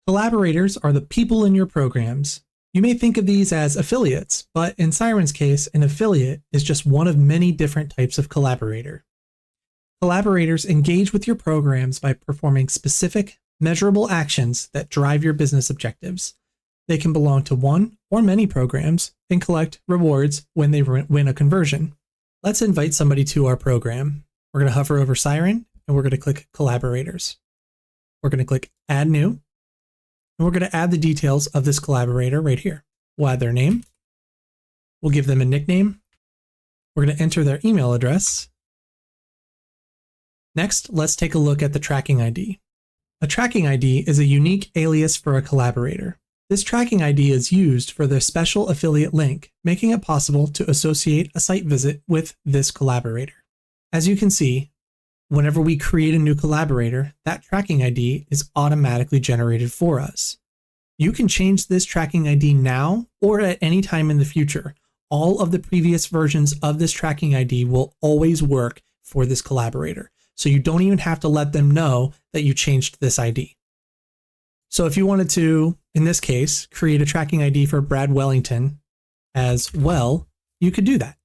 Collaborators are the people in your programs. You may think of these as affiliates, but in Siren's case, an affiliate is just one of many different types of collaborator. Collaborators engage with your programs by performing specific, measurable actions that drive your business objectives. They can belong to one or many programs and collect rewards when they win a conversion. Let's invite somebody to our program. We're going to hover over Siren and we're going to click Collaborators. We're going to click Add New. And we're going to add the details of this collaborator right here. We'll add their name. We'll give them a nickname. We're going to enter their email address. Next, let's take a look at the tracking ID. A tracking ID is a unique alias for a collaborator. This tracking ID is used for the special affiliate link, making it possible to associate a site visit with this collaborator. As you can see, whenever we create a new collaborator, that tracking ID is automatically generated for us. You can change this tracking ID now or at any time in the future. All of the previous versions of this tracking ID will always work for this collaborator. So you don't even have to let them know that you changed this ID. So if you wanted to, in this case, create a tracking ID for Brad Wellington as well, you could do that.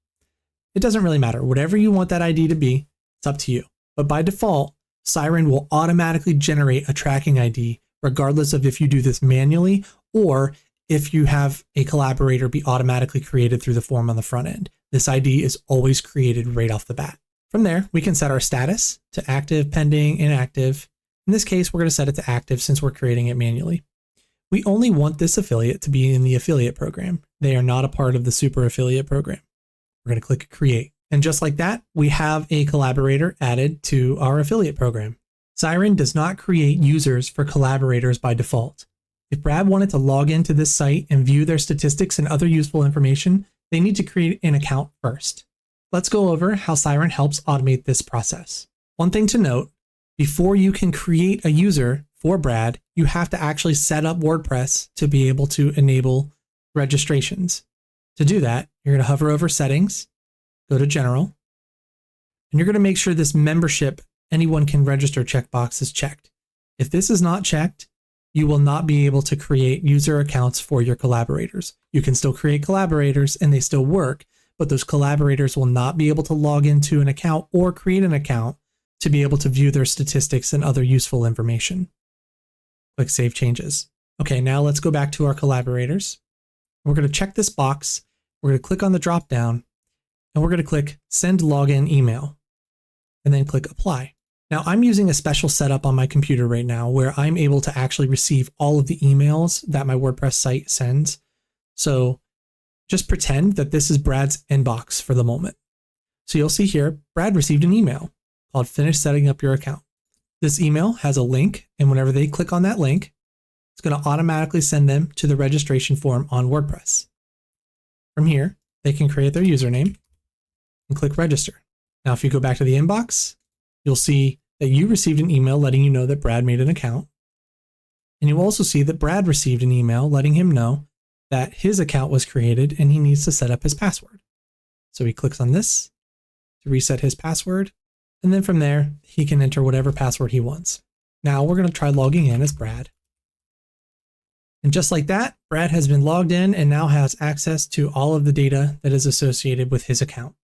It doesn't really matter. Whatever you want that ID to be, it's up to you. But by default, Siren will automatically generate a tracking ID regardless of if you do this manually or if you have a collaborator be automatically created through the form on the front end. This ID is always created right off the bat. From there, we can set our status to active, pending, inactive. In this case, we're going to set it to active since we're creating it manually. We only want this affiliate to be in the affiliate program. They are not a part of the super affiliate program. We're going to click create. And just like that, we have a collaborator added to our affiliate program. Siren does not create users for collaborators by default. If Brad wanted to log into this site and view their statistics and other useful information, they need to create an account first. Let's go over how Siren helps automate this process. One thing to note, before you can create a user for Brad, you have to actually set up WordPress to be able to enable registrations. To do that, you're going to hover over Settings, go to General, and you're going to make sure this membership anyone can register checkbox is checked. If this is not checked, you will not be able to create user accounts for your collaborators. You can still create collaborators and they still work, but those collaborators will not be able to log into an account or create an account to be able to view their statistics and other useful information. Click Save Changes. Okay, now let's go back to our collaborators. We're going to check this box. We're going to click on the drop down and we're going to click Send Login Email and then click Apply. Now I'm using a special setup on my computer right now where I'm able to actually receive all of the emails that my WordPress site sends. So just pretend that this is Brad's inbox for the moment. So you'll see here, Brad received an email called Finish Setting Up Your Account. This email has a link, and whenever they click on that link, it's going to automatically send them to the registration form on WordPress. From here, they can create their username and click Register. Now, if you go back to the inbox, you'll see that you received an email letting you know that Brad made an account. And you'll also see that Brad received an email letting him know that his account was created and he needs to set up his password. So he clicks on this to reset his password. And then from there, he can enter whatever password he wants. Now we're going to try logging in as Brad. And just like that, Brad has been logged in and now has access to all of the data that is associated with his account.